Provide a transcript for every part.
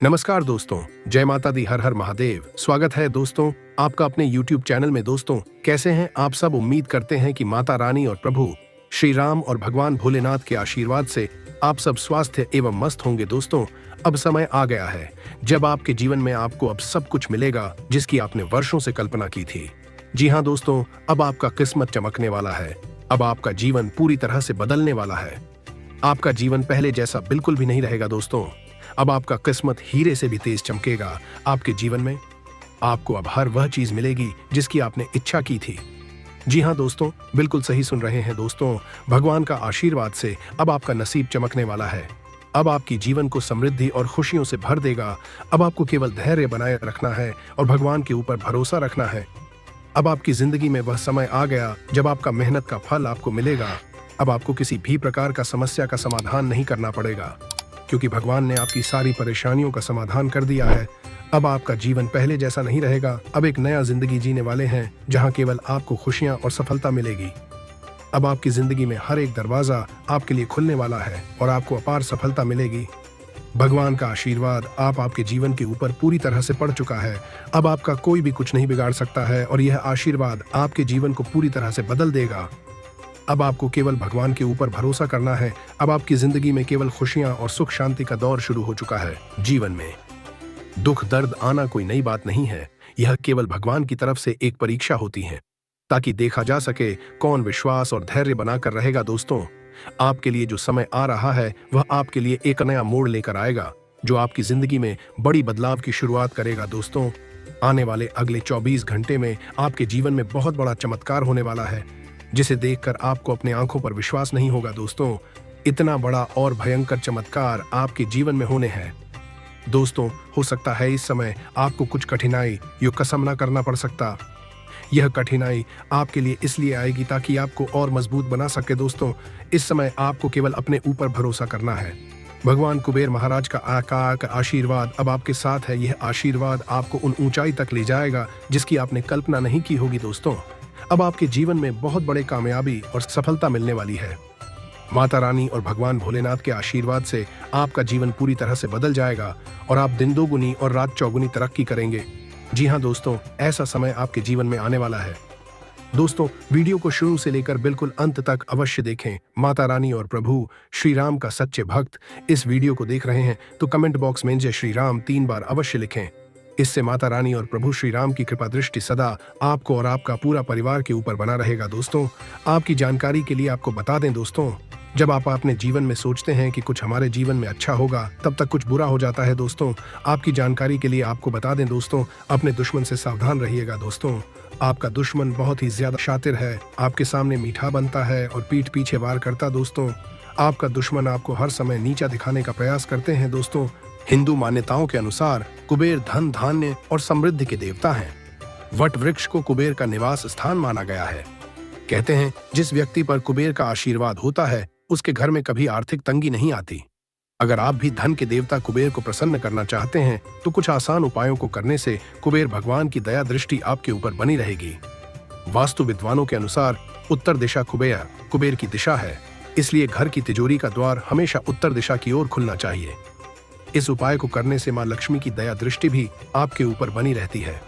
नमस्कार दोस्तों, जय माता दी, हर हर महादेव। स्वागत है दोस्तों आपका अपने YouTube चैनल में। दोस्तों कैसे हैं आप सब? उम्मीद करते हैं कि माता रानी और प्रभु श्री राम और भगवान भोलेनाथ के आशीर्वाद से आप सब स्वास्थ्य एवं मस्त होंगे। दोस्तों अब समय आ गया है जब आपके जीवन में आपको अब सब कुछ मिलेगा जिसकी आपने वर्षों से कल्पना की थी। जी हाँ दोस्तों, अब आपका किस्मत चमकने वाला है। अब आपका जीवन पूरी तरह से बदलने वाला है। आपका जीवन पहले जैसा बिल्कुल भी नहीं रहेगा दोस्तों। अब आपका किस्मत हीरे से भी तेज चमकेगा। आपके जीवन में आपको अब हर वह चीज मिलेगी जिसकी आपने इच्छा की थी। जी हाँ दोस्तों, बिल्कुल सही सुन रहे हैं दोस्तों। भगवान का आशीर्वाद से अब आपका नसीब चमकने वाला है। अब आपकी जीवन को समृद्धि और खुशियों से भर देगा। अब आपको केवल धैर्य बनाए रखना है और भगवान के ऊपर भरोसा रखना है। अब आपकी जिंदगी में वह समय आ गया जब आपका मेहनत का फल आपको मिलेगा। अब आपको किसी भी प्रकार का समस्या का समाधान नहीं करना पड़ेगा, क्योंकि भगवान ने आपकी सारी परेशानियों का समाधान कर दिया है। अब आपका जीवन पहले जैसा नहीं रहेगा। अब एक नया जिंदगी जीने वाले हैं जहां केवल आपको खुशियां और सफलता मिलेगी। अब आपकी जिंदगी में हर एक दरवाजा आपके लिए खुलने वाला है और आपको अपार सफलता मिलेगी। भगवान का आशीर्वाद आपके जीवन के ऊपर पूरी तरह से पड़ चुका है। अब आपका कोई भी कुछ नहीं बिगाड़ सकता है और यह आशीर्वाद आपके जीवन को पूरी तरह से बदल देगा। अब आपको केवल भगवान के ऊपर भरोसा करना है। अब आपकी जिंदगी में केवल खुशियां और सुख शांति का दौर शुरू हो चुका है। जीवन में दुख दर्द आना कोई नई बात नहीं है। यह केवल भगवान की तरफ से एक परीक्षा होती है, ताकि देखा जा सके कौन विश्वास और धैर्य बनाकर रहेगा। दोस्तों आपके लिए जो समय आ रहा है वह आपके लिए एक नया मोड़ लेकर आएगा, जो आपकी जिंदगी में बड़ी बदलाव की शुरुआत करेगा। दोस्तों आने वाले अगले 24 घंटे में आपके जीवन में बहुत बड़ा चमत्कार होने वाला है, जिसे देखकर आपको अपने आंखों पर विश्वास नहीं होगा। दोस्तों इतना बड़ा और भयंकर चमत्कार आपके जीवन में होने हैं। दोस्तों हो सकता है इस समय आपको कुछ कठिनाइयों का सामना करना पड़ सकता। यह कठिनाई आपके लिए इसलिए आएगी ताकि आपको और मजबूत बना सके। दोस्तों इस समय आपको केवल अपने ऊपर भरोसा करना है। भगवान कुबेर महाराज का आकार का आशीर्वाद अब आपके साथ है। यह आशीर्वाद आपको उन ऊंचाई तक ले जाएगा जिसकी आपने कल्पना नहीं की होगी। दोस्तों अब आपके जीवन में बहुत बड़े कामयाबी और सफलता मिलने वाली है। माता रानी और भगवान भोलेनाथ के आशीर्वाद से आपका जीवन पूरी तरह से बदल जाएगा और आप दिन दोगुनी और रात चौगुनी तरक्की करेंगे। जी हाँ दोस्तों, ऐसा समय आपके जीवन में आने वाला है। दोस्तों वीडियो को शुरू से लेकर बिल्कुल अंत तक अवश्य देखें। माता रानी और प्रभु श्री राम का सच्चे भक्त इस वीडियो को देख रहे हैं तो कमेंट बॉक्स में जय श्री राम 3 बार अवश्य लिखें। इससे माता रानी और प्रभु श्री राम की कृपा दृष्टि सदा आपको और आपका पूरा परिवार के ऊपर बना रहेगा। दोस्तों आपकी जानकारी के लिए आपको बता दें दोस्तों, जब आप अपने जीवन में सोचते हैं कि कुछ हमारे जीवन में अच्छा होगा तब तक कुछ बुरा हो जाता है। दोस्तों आपकी जानकारी के लिए आपको बता दें दोस्तों, अपने दुश्मन से सावधान रहिएगा। दोस्तों आपका दुश्मन बहुत ही ज्यादा शातिर है, आपके सामने मीठा बनता है और पीठ पीछे वार करता। दोस्तों आपका दुश्मन आपको हर समय नीचा दिखाने का प्रयास करते हैं। दोस्तों हिंदू मान्यताओं के अनुसार कुबेर धन धान्य और समृद्धि के देवता हैं। वट वृक्ष को कुबेर का निवास स्थान माना गया है। कहते हैं जिस व्यक्ति पर कुबेर का आशीर्वाद होता है उसके घर में कभी आर्थिक तंगी नहीं आती। अगर आप भी धन के देवता कुबेर को प्रसन्न करना चाहते हैं तो कुछ आसान उपायों को करने से कुबेर भगवान की दया दृष्टि आपके ऊपर बनी रहेगी। वास्तु विद्वानों के अनुसार उत्तर दिशा कुबेर की दिशा है, इसलिए घर की तिजोरी का द्वार हमेशा उत्तर दिशा की ओर खुलना चाहिए। इस उपाय को करने से मां लक्ष्मी की दया दृष्टि भी आपके ऊपर बनी रहती है।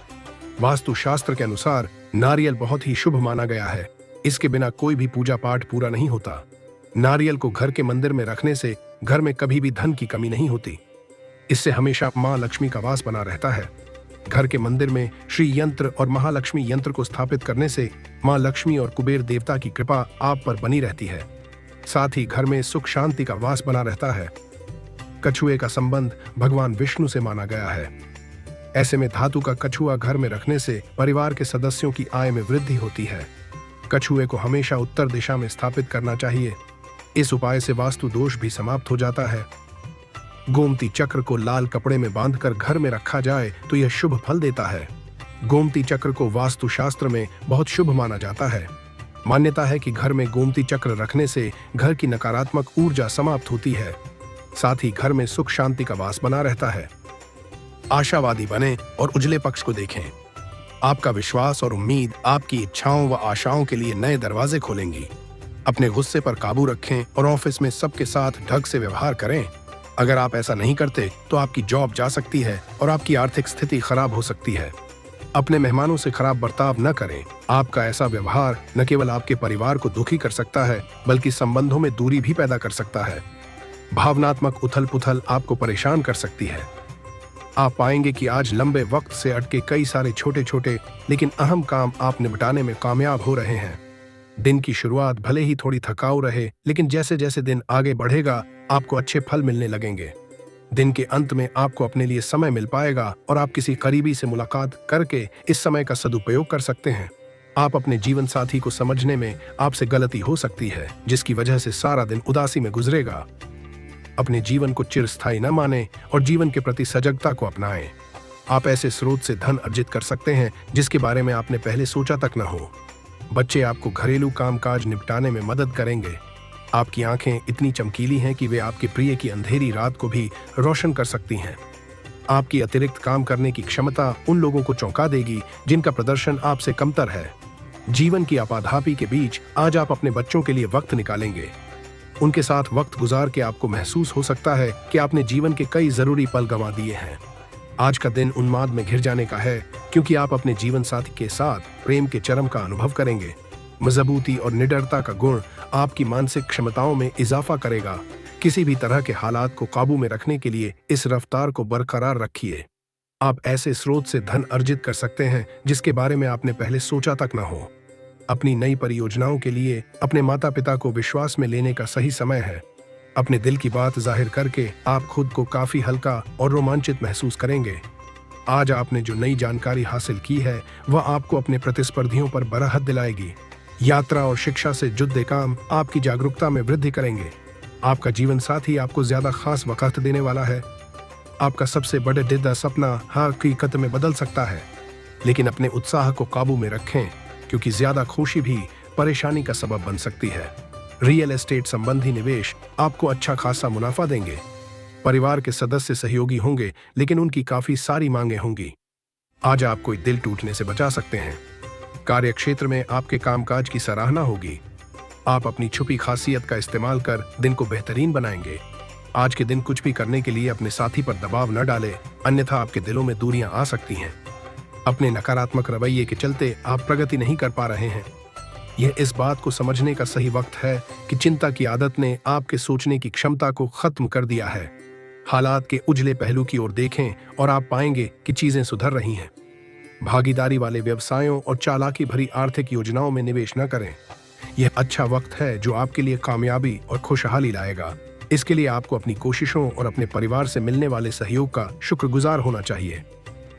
वास्तु शास्त्र के अनुसार नारियल बहुत ही शुभ माना गया है। इसके बिना कोई भी पूजा पाठ पूरा नहीं होता। नारियल को घर के मंदिर में रखने से घर में कभी भी धन की कमी नहीं होती। इससे हमेशा मां लक्ष्मी का वास बना रहता है। घर के मंदिर में श्री यंत्र और महालक्ष्मी यंत्र को स्थापित करने से मां लक्ष्मी और कुबेर देवता की कृपा आप पर बनी रहती है। साथ ही घर में सुख शांति का वास बना रहता है। कछुए का संबंध भगवान विष्णु से माना गया है। ऐसे में धातु का कछुआ घर में रखने से परिवार के सदस्यों की आय में वृद्धि होती है। कछुए को हमेशा उत्तर दिशा में स्थापित करना चाहिए। इस उपाय से वास्तु दोष भी समाप्त हो जाता है। गोमती चक्र को लाल कपड़े में बांधकर घर में रखा जाए तो यह शुभ फल देता है। गोमती चक्र को वास्तु शास्त्र में बहुत शुभ माना जाता है। मान्यता है कि घर में गोमती चक्र रखने से घर की नकारात्मक ऊर्जा समाप्त होती है। साथ ही घर में सुख शांति का वास बना रहता है। आशावादी बने और उजले पक्ष को देखें। आपका विश्वास और उम्मीद आपकी इच्छाओं व आशाओं के लिए नए दरवाजे खोलेंगी। अपने गुस्से पर काबू रखें और ऑफिस में सबके साथ ढंग से व्यवहार करें। अगर आप ऐसा नहीं करते तो आपकी जॉब जा सकती है और आपकी आर्थिक स्थिति खराब हो सकती है। अपने मेहमानों से खराब बर्ताव न करें। आपका ऐसा व्यवहार न केवल आपके परिवार को दुखी कर सकता है, बल्कि संबंधों में दूरी भी पैदा कर सकता है। भावनात्मक उथल-पुथल आपको परेशान कर सकती है। आप पाएंगे कि आज लंबे वक्त से अटके कई सारे छोटे-छोटे लेकिन अहम काम आप निपटाने में कामयाब हो रहे हैं। दिन की शुरुआत भले ही थोड़ी थकाऊ रहे, लेकिन जैसे जैसे दिन आगे बढ़ेगा, आपको अच्छे फल मिलने लगेंगे। दिन के अंत में आपको अपने लिए समय मिल पाएगा और आप किसी करीबी से मुलाकात करके इस समय का सदुपयोग कर सकते हैं। आप अपने जीवन साथी को समझने में आपसे गलती हो सकती है, जिसकी वजह से सारा दिन उदासी में गुजरेगा। अपने जीवन को चिरस्थायी न माने और जीवन के प्रति सजगता को अपनाएं। आप ऐसे स्रोत से धन अर्जित कर सकते हैं जिसके बारे में आपने पहले सोचा तक न हो। बच्चे आपको घरेलू कामकाज निपटाने में मदद करेंगे। आपकी आंखें इतनी चमकीली हैं कि वे आपके प्रिय की अंधेरी रात को भी रोशन कर सकती हैं। आपकी अतिरिक्त काम करने की क्षमता उन लोगों को चौंका देगी जिनका प्रदर्शन आपसे कमतर है। जीवन की आपाधापी के बीच आज आप अपने बच्चों के लिए वक्त निकालेंगे। उनके साथ वक्त गुजार के आपको महसूस हो सकता है कि आपने जीवन के कई जरूरी पल गंवा दिए हैं। आज का दिन उन्माद में घिर जाने का है, क्योंकि आप अपने जीवन साथी के साथ प्रेम के चरम का अनुभव करेंगे। मजबूती और निडरता का गुण आपकी मानसिक क्षमताओं में इजाफा करेगा। किसी भी तरह के हालात को काबू में रखने के लिए इस रफ्तार को बरकरार रखिए। आप ऐसे स्रोत से धन अर्जित कर सकते हैं जिसके बारे में आपने पहले सोचा तक न हो। अपनी नई परियोजनाओं के लिए अपने माता पिता को विश्वास में लेने का सही समय है। अपने दिल की बात जाहिर करके आप खुद को काफी हल्का और रोमांचित महसूस करेंगे। आज आपने जो नई जानकारी हासिल की है वह आपको अपने प्रतिस्पर्धियों पर बराहत दिलाएगी। यात्रा और शिक्षा से जुड़े काम आपकी जागरूकता में वृद्धि करेंगे। आपका जीवन साथी आपको ज्यादा खास वक्त देने वाला है। आपका सबसे बड़ा दिदा सपना हकीकत में बदल सकता है, लेकिन अपने उत्साह को काबू में रखें, क्योंकि ज्यादा खुशी भी परेशानी का सबब बन सकती है। रियल एस्टेट संबंधी निवेश आपको अच्छा खासा मुनाफा देंगे। परिवार के सदस्य सहयोगी होंगे, लेकिन उनकी काफी सारी मांगे होंगी। आज आप कोई दिल टूटने से बचा सकते हैं। कार्य क्षेत्र में आपके कामकाज की सराहना होगी। आप अपनी छुपी खासियत का इस्तेमाल कर दिन को बेहतरीन बनाएंगे। आज के दिन कुछ भी करने के लिए अपने साथी पर दबाव न डालें, अन्यथा आपके दिलों में दूरियां आ सकती हैं। अपने नकारात्मक रवैये के चलते आप प्रगति नहीं कर पा रहे हैं। यह इस बात को समझने का सही वक्त है कि चिंता की आदत ने आपके सोचने की क्षमता को खत्म कर दिया है। हालात के उजले पहलू की ओर देखें और आप पाएंगे कि चीजें सुधर रही हैं। भागीदारी वाले व्यवसायों और चालाकी भरी आर्थिक योजनाओं में निवेश न करें। यह अच्छा वक्त है जो आपके लिए कामयाबी और खुशहाली लाएगा। इसके लिए आपको अपनी कोशिशों और अपने परिवार से मिलने वाले सहयोग का शुक्रगुजार होना चाहिए।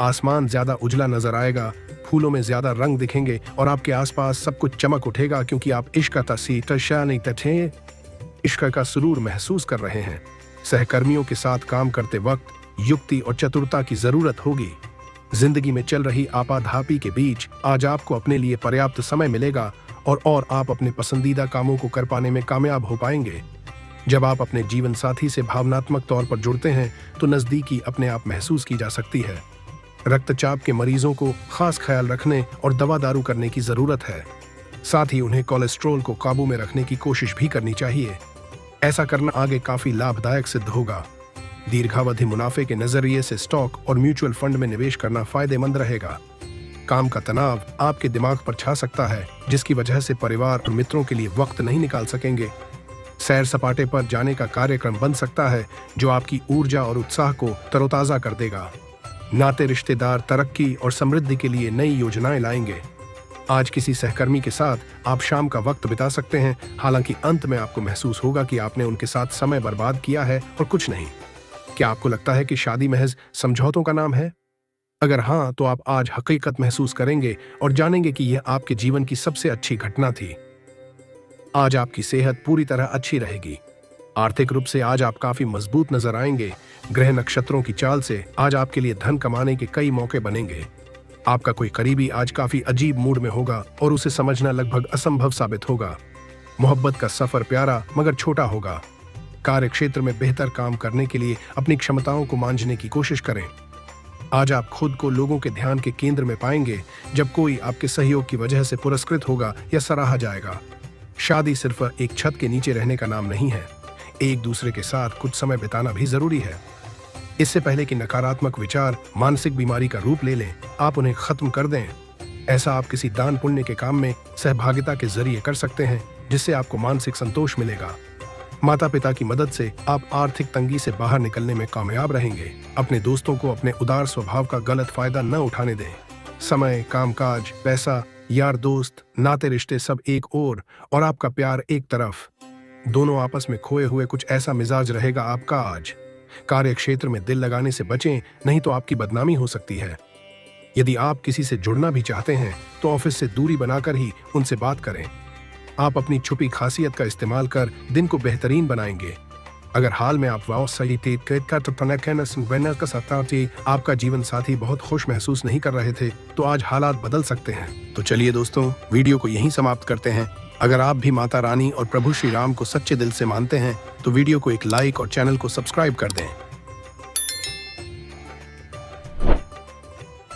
आसमान ज्यादा उजला नजर आएगा, फूलों में ज्यादा रंग दिखेंगे और आपके आसपास सब कुछ चमक उठेगा, क्योंकि आप इश्क का सुरूर महसूस कर रहे हैं। सहकर्मियों के साथ काम करते वक्त युक्ति और चतुरता की जरूरत होगी। जिंदगी में चल रही आपाधापी के बीच आज आपको अपने लिए पर्याप्त समय मिलेगा और आप अपने पसंदीदा कामों को कर पाने में कामयाब हो पाएंगे। जब आप अपने जीवन साथी से भावनात्मक तौर पर जुड़ते हैं तो नजदीकी अपने आप महसूस की जा सकती है। रक्तचाप के मरीजों को खास ख्याल रखने और दवा दारू करने की जरूरत है। साथ ही उन्हें कोलेस्ट्रॉल को काबू में रखने की कोशिश भी करनी चाहिए। ऐसा करना आगे काफी लाभदायक सिद्ध होगा। दीर्घावधि मुनाफे के नजरिए से स्टॉक और म्यूचुअल फंड में निवेश करना फायदेमंद रहेगा। काम का तनाव आपके दिमाग पर छा सकता है, जिसकी वजह से परिवार और मित्रों के लिए वक्त नहीं निकाल सकेंगे। सैर सपाटे पर जाने का कार्यक्रम बन सकता है जो आपकी ऊर्जा और उत्साह को तरोताजा कर देगा। नाते रिश्तेदार तरक्की और समृद्धि के लिए नई योजनाएं लाएंगे। आज किसी सहकर्मी के साथ आप शाम का वक्त बिता सकते हैं, हालांकि अंत में आपको महसूस होगा कि आपने उनके साथ समय बर्बाद किया है और कुछ नहीं। क्या आपको लगता है कि शादी महज समझौतों का नाम है? अगर हाँ, तो आप आज हकीकत महसूस करेंगे और जानेंगे कि यह आपके जीवन की सबसे अच्छी घटना थी। आज आपकी सेहत पूरी तरह अच्छी रहेगी। आर्थिक रूप से आज आप काफी मजबूत नजर आएंगे। ग्रह नक्षत्रों की चाल से आज आपके लिए धन कमाने के कई मौके बनेंगे। आपका कोई करीबी आज काफी अजीब मूड में होगा और उसे समझना लगभग असंभव साबित होगा। मोहब्बत का सफर प्यारा मगर छोटा होगा। कार्य क्षेत्र में बेहतर काम करने के लिए अपनी क्षमताओं को मांझने की कोशिश करें। आज आप खुद को लोगों के ध्यान के केंद्र में पाएंगे जब कोई आपके सहयोग की वजह से पुरस्कृत होगा या सराहा जाएगा। शादी सिर्फ एक छत के नीचे रहने का नाम नहीं है। एक दूसरे के साथ कुछ समय बिताना भी जरूरी है। इससे पहले कि नकारात्मक विचार मानसिक बीमारी का रूप ले लें, आप उन्हें खत्म कर दें। ऐसा आप किसी दान पुण्य के काम में सहभागिता के जरिए कर सकते हैं, जिससे आपको मानसिक संतोष मिलेगा। माता पिता की मदद से आप आर्थिक तंगी से बाहर निकलने में कामयाब रहेंगे। अपने दोस्तों को अपने उदार स्वभाव का गलत फायदा न उठाने दें। समय, कामकाज, पैसा, यार दोस्त, नाते रिश्ते सब एक ओर और आपका प्यार एक तरफ, दोनों आपस में खोए हुए कुछ ऐसा मिजाज रहेगा आपका आज। कार्य क्षेत्र में दिल लगाने से बचें, नहीं तो आपकी बदनामी हो सकती है। यदि आप किसी से जुड़ना भी चाहते हैं तो ऑफिस से दूरी बनाकर ही उनसे बात करें। आप अपनी छुपी खासियत का इस्तेमाल कर दिन को बेहतरीन बनाएंगे। अगर हाल में आप आपका जीवन साथी बहुत खुश महसूस नहीं कर रहे थे, तो आज हालात बदल सकते हैं। तो चलिए दोस्तों, वीडियो को यहीं समाप्त करते हैं। अगर आप भी माता रानी और प्रभु श्री राम को सच्चे दिल से मानते हैं तो वीडियो को एक लाइक और चैनल को सब्सक्राइब कर दें।